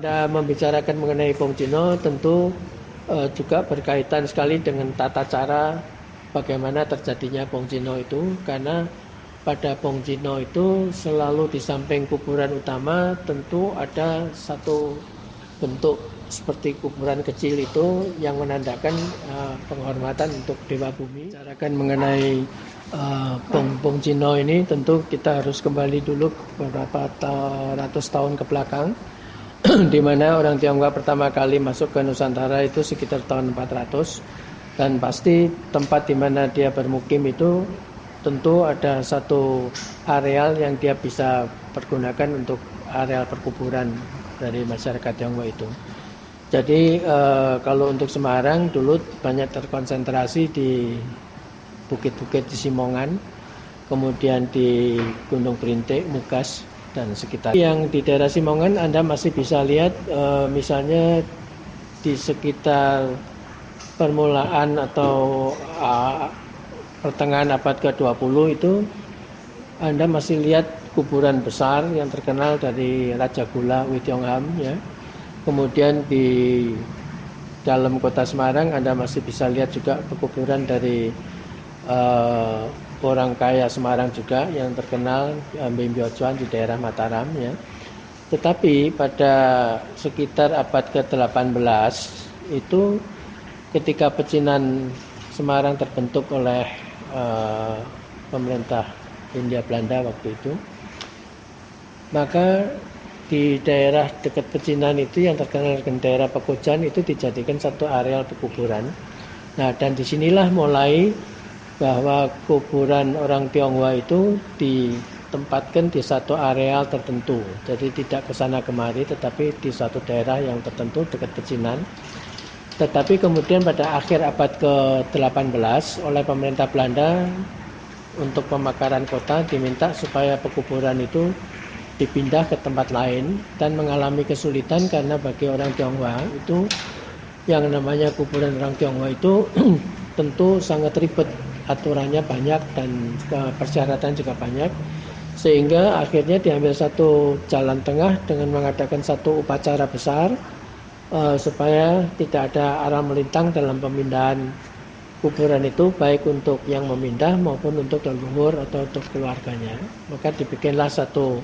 Anda membicarakan mengenai Bong Cino tentu juga berkaitan sekali dengan tata cara bagaimana terjadinya Bong Cino itu, karena pada Bong Cino itu selalu di samping kuburan utama tentu ada satu bentuk seperti kuburan kecil itu yang menandakan penghormatan untuk Dewa Bumi. Bicarakan mengenai Bong Cino ini tentu kita harus kembali dulu beberapa ratus tahun ke belakang, di mana orang Tionghoa pertama kali masuk ke Nusantara itu sekitar tahun 400, dan pasti tempat di mana dia bermukim itu tentu ada satu areal yang dia bisa pergunakan untuk areal perkuburan dari masyarakat Tionghoa itu. Jadi kalau untuk Semarang dulu banyak terkonsentrasi di bukit-bukit di Simongan, kemudian di Gunung Perintik, Mugas, dan sekitar. Yang di daerah Simongan Anda masih bisa lihat misalnya di sekitar permulaan atau pertengahan abad ke-20 itu Anda masih lihat kuburan besar yang terkenal dari Raja Gula Witiongham ya. Kemudian di dalam kota Semarang Anda masih bisa lihat juga pekuburan dari orang kaya Semarang juga yang terkenal Mbim Biocuan di daerah Mataram ya. Tetapi pada sekitar abad ke-18 itu ketika pecinan Semarang terbentuk oleh pemerintah Hindia Belanda waktu itu, maka di daerah dekat pecinan itu yang terkenal dengan daerah Pekojan itu dijadikan satu areal pekuburan. Nah, dan disinilah mulai bahwa kuburan orang Tionghoa itu ditempatkan di satu areal tertentu. Jadi tidak ke sana kemari, tetapi di satu daerah yang tertentu dekat pecinan. Tetapi kemudian pada akhir abad ke-18 oleh pemerintah Belanda untuk pemekaran kota diminta supaya pekuburan itu dipindah ke tempat lain, dan mengalami kesulitan karena bagi orang Tionghoa itu yang namanya kuburan orang Tionghoa itu tentu sangat ribet, aturannya banyak dan persyaratan juga banyak, sehingga akhirnya diambil satu jalan tengah dengan mengadakan satu upacara besar supaya tidak ada arah melintang dalam pemindahan kuburan itu, baik untuk yang memindah maupun untuk leluhur atau untuk keluarganya. Maka dibikinlah satu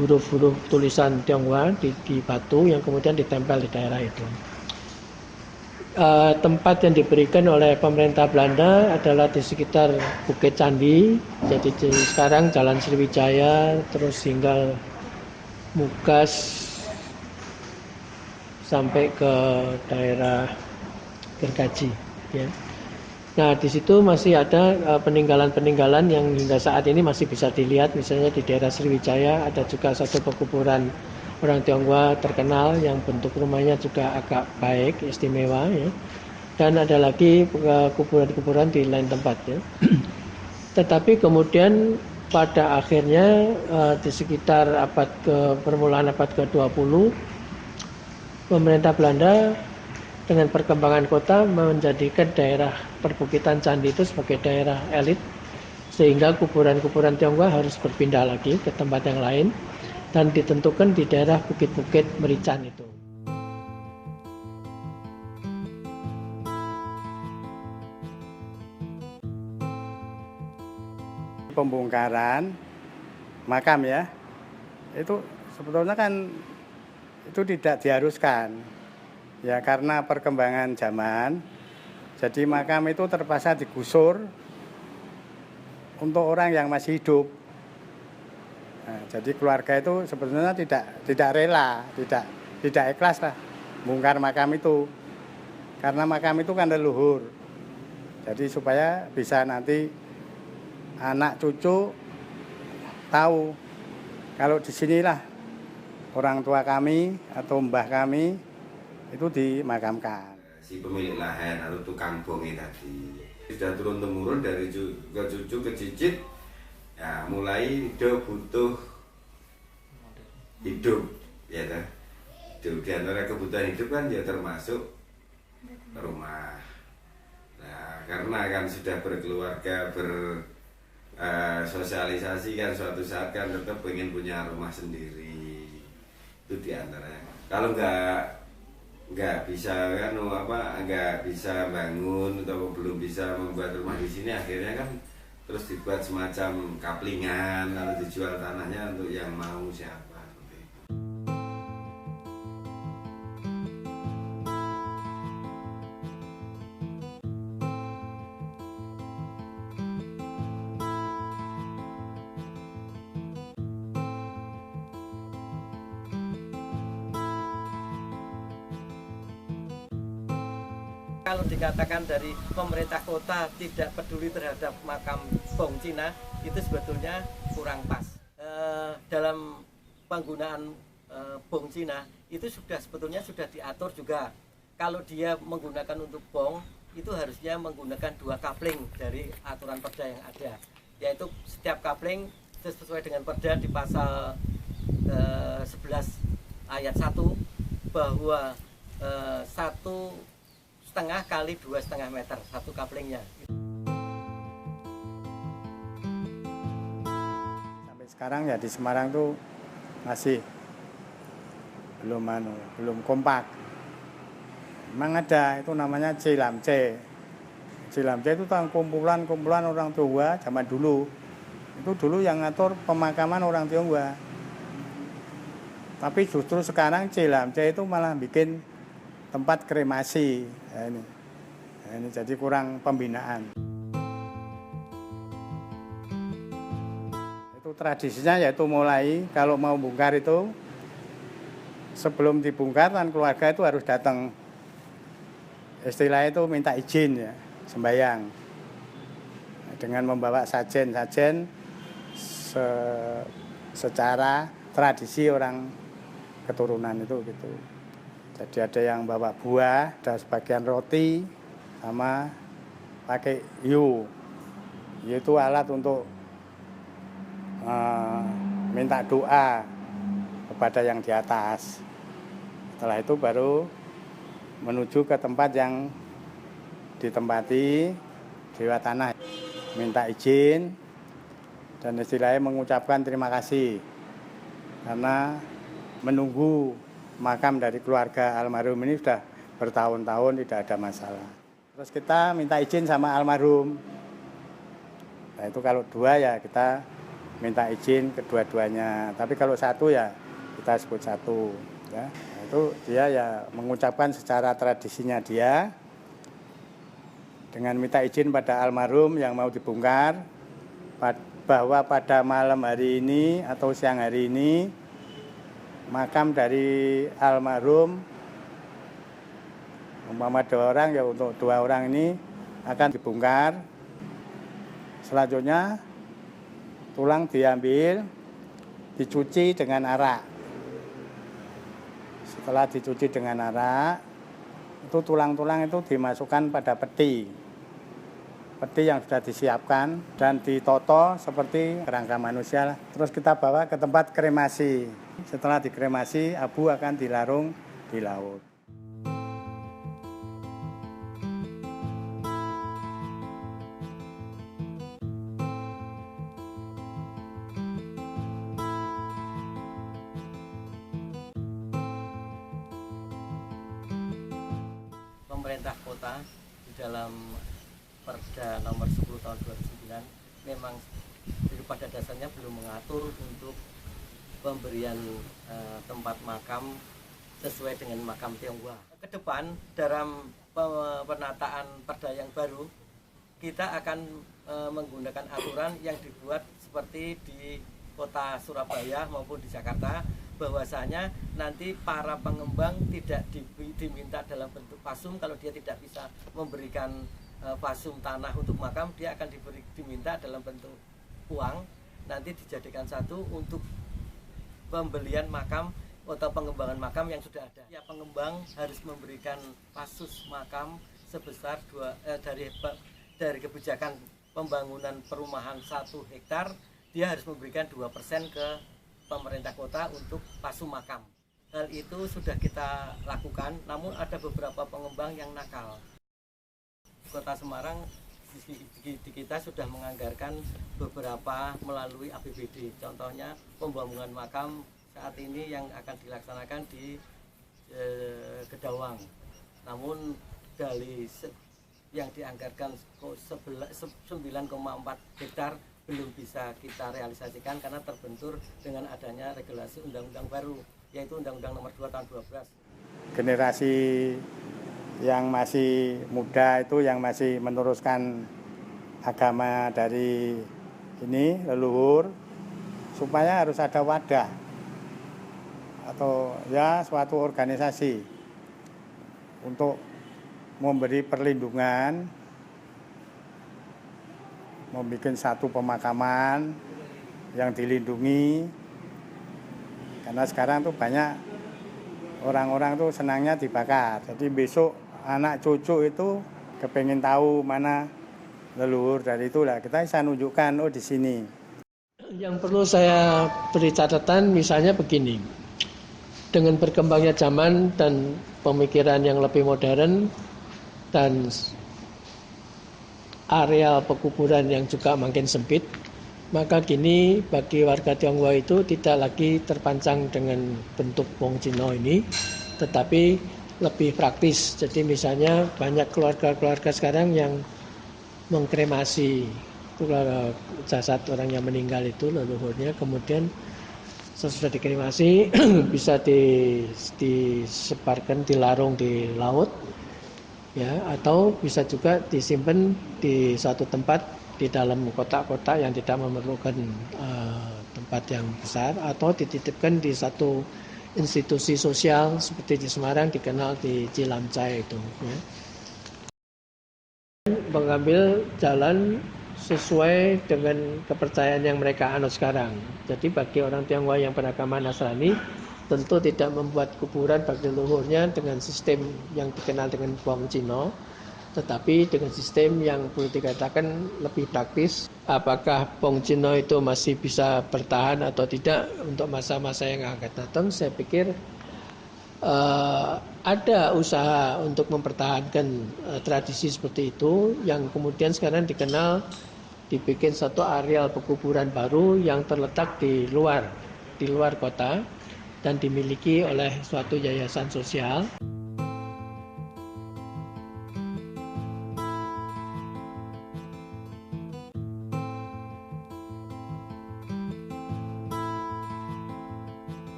huruf-huruf tulisan Tionghoa di batu yang kemudian ditempel di daerah itu. Tempat yang diberikan oleh pemerintah Belanda adalah di sekitar Bukit Candi. Jadi sekarang Jalan Sriwijaya terus hingga Mugas sampai ke daerah Gergaji ya. Nah, di situ masih ada peninggalan-peninggalan yang hingga saat ini masih bisa dilihat. Misalnya di daerah Sriwijaya ada juga satu pekuburan orang Tionghoa terkenal yang bentuk rumahnya juga agak baik, istimewa ya. Dan ada lagi kuburan-kuburan di lain tempat ya. Tetapi kemudian pada akhirnya di sekitar permulaan abad ke-20 pemerintah Belanda dengan perkembangan kota menjadikan daerah perbukitan Candi itu sebagai daerah elit, sehingga kuburan-kuburan Tionghoa harus berpindah lagi ke tempat yang lain dan ditentukan di daerah bukit-bukit Merican itu. Pembongkaran makam ya, itu sebetulnya kan itu tidak diharuskan ya, karena perkembangan zaman. Jadi makam itu terpaksa digusur untuk orang yang masih hidup. Nah, jadi keluarga itu sebetulnya tidak rela, tidak ikhlas lah bongkar makam itu, karena makam itu kan leluhur. Jadi supaya bisa nanti anak cucu tahu kalau disinilah orang tua kami atau mbah kami itu dimakamkan. Si pemilik lahan atau tukang bonge tadi sudah turun temurun dari ke cucu ke cicit ya, mulai dia butuh hidup ya kan. Di antara kebutuhan hidup kan dia termasuk rumah. Nah, karena kan sudah berkeluarga, sosialisasi kan suatu saat kan tetap pengen punya rumah sendiri. Itu diantaranya. Kalau nggak bisa kan nggak bisa bangun atau belum bisa membuat rumah di sini, akhirnya kan terus dibuat semacam kaplingan atau dijual tanahnya untuk yang mau siapa. Kalau dikatakan dari pemerintah kota tidak peduli terhadap makam Bong Cina, itu sebetulnya kurang pas. Dalam penggunaan Bong Cina itu sebetulnya sudah diatur juga. Kalau dia menggunakan untuk bong, itu harusnya menggunakan 2 kapling dari aturan perda yang ada. Yaitu setiap kapling sesuai dengan perda di pasal 11 ayat 1 bahwa 1,5 kali 2,5 meter satu kaplingnya. Sampai sekarang ya di Semarang tuh masih belum kompak. Memang ada itu namanya Cilamce. Cilamce itu kumpulan orang Tionghoa zaman dulu. Itu dulu yang ngatur pemakaman orang Tionghoa. Tapi justru sekarang Cilamce itu malah bikin tempat kremasi. Ini jadi kurang pembinaan. Itu tradisinya yaitu mulai kalau mau bongkar itu sebelum dibongkar kan keluarga itu harus datang. Istilahnya itu minta izin ya, sembahyang. Dengan membawa sajen secara tradisi orang keturunan itu gitu. Jadi ada yang bawa buah, ada sebagian roti, sama pakai hiu. Hiu itu alat untuk minta doa kepada yang di atas. Setelah itu baru menuju ke tempat yang ditempati dewa tanah. Minta izin dan istilahnya mengucapkan terima kasih karena menunggu makam dari keluarga almarhum ini sudah bertahun-tahun tidak ada masalah. Terus kita minta izin sama almarhum. Nah itu kalau 2 ya kita minta izin kedua-duanya. Tapi kalau 1 ya kita sebut 1. Ya. Nah, itu dia ya mengucapkan secara tradisinya dia dengan minta izin pada almarhum yang mau dibongkar bahwa pada malam hari ini atau siang hari ini makam dari almarhum umpama 2 orang ya untuk 2 orang ini akan dibongkar. Selanjutnya tulang diambil, dicuci dengan arak. Setelah dicuci dengan arak, itu tulang-tulang itu dimasukkan pada peti yang sudah disiapkan dan ditoto seperti kerangka manusia. Terus kita bawa ke tempat kremasi. Setelah dikremasi, abu akan dilarung di laut. Pemerintah kota di dalam Perda nomor 10 tahun 2009 memang pada dasarnya belum mengatur untuk pemberian tempat makam sesuai dengan makam Tionghoa. Ke depan dalam penataan perda yang baru kita akan menggunakan aturan yang dibuat seperti di kota Surabaya maupun di Jakarta, bahwasanya nanti para pengembang tidak diminta dalam bentuk pasum. Kalau dia tidak bisa memberikan pasum tanah untuk makam, dia akan diminta dalam bentuk uang, nanti dijadikan satu untuk pembelian makam atau pengembangan makam yang sudah ada. Ya, pengembang harus memberikan pasus makam sebesar dari kebijakan pembangunan perumahan 1 hektar, dia harus memberikan 2% ke pemerintah kota untuk pasum makam. Hal itu sudah kita lakukan, namun ada beberapa pengembang yang nakal. Kota Semarang di kita sudah menganggarkan beberapa melalui APBD. Contohnya pembangunan makam saat ini yang akan dilaksanakan di Gedawang. Namun dari yang dianggarkan 9,4 hektar belum bisa kita realisasikan karena terbentur dengan adanya regulasi undang-undang baru, yaitu Undang-Undang Nomor 2 Tahun 2012. Generasi yang masih muda itu yang masih meneruskan agama dari ini leluhur, supaya harus ada wadah atau ya suatu organisasi untuk memberi perlindungan, membuat satu pemakaman yang dilindungi, karena sekarang tuh banyak orang-orang tuh senangnya dibakar. Jadi besok anak cucu itu kepengen tahu mana leluhur dari itulah kita bisa nunjukkan, oh di sini. Yang perlu saya beri catatan misalnya begini, dengan berkembangnya zaman dan pemikiran yang lebih modern dan areal pekuburan yang juga makin sempit, maka kini bagi warga Tionghoa itu tidak lagi terpancang dengan bentuk wong Cino ini, tetapi lebih praktis. Jadi misalnya banyak keluarga-keluarga sekarang yang mengkremasi jasad orang yang meninggal itu leluhurnya, kemudian sesudah dikremasi bisa disebarkan, dilarung di laut, ya, atau bisa juga disimpan di suatu tempat di dalam kotak-kotak yang tidak memerlukan tempat yang besar, atau dititipkan di satu institusi sosial seperti di Semarang dikenal di Cilamcai itu, ya. Mengambil jalan sesuai dengan kepercayaan yang mereka anut sekarang. Jadi bagi orang Tionghoa yang beragama Nasrani tentu tidak membuat kuburan bagi leluhurnya dengan sistem yang dikenal dengan wong Cino, tetapi dengan sistem yang perlu dikatakan lebih praktis. Apakah wong Cino itu masih bisa bertahan atau tidak untuk masa-masa yang akan datang, saya pikir ada usaha untuk mempertahankan tradisi seperti itu, yang kemudian sekarang dibikin satu areal pekuburan baru yang terletak di luar kota dan dimiliki oleh suatu yayasan sosial.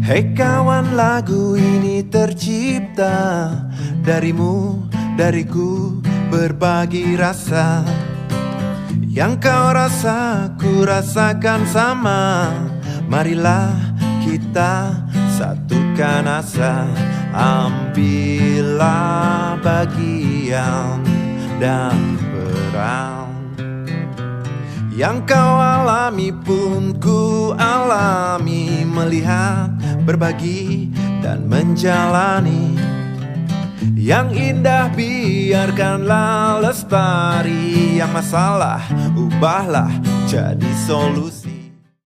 Hei kawan, lagu ini tercipta darimu, dariku, berbagi rasa. Yang kau rasa, ku rasakan sama. Marilah kita satukan asa. Ambillah bagian dan peran. Yang kau alami pun ku alami, melihat, berbagi, dan menjalani. Yang indah biarkanlah lestari, yang masalah ubahlah jadi solusi.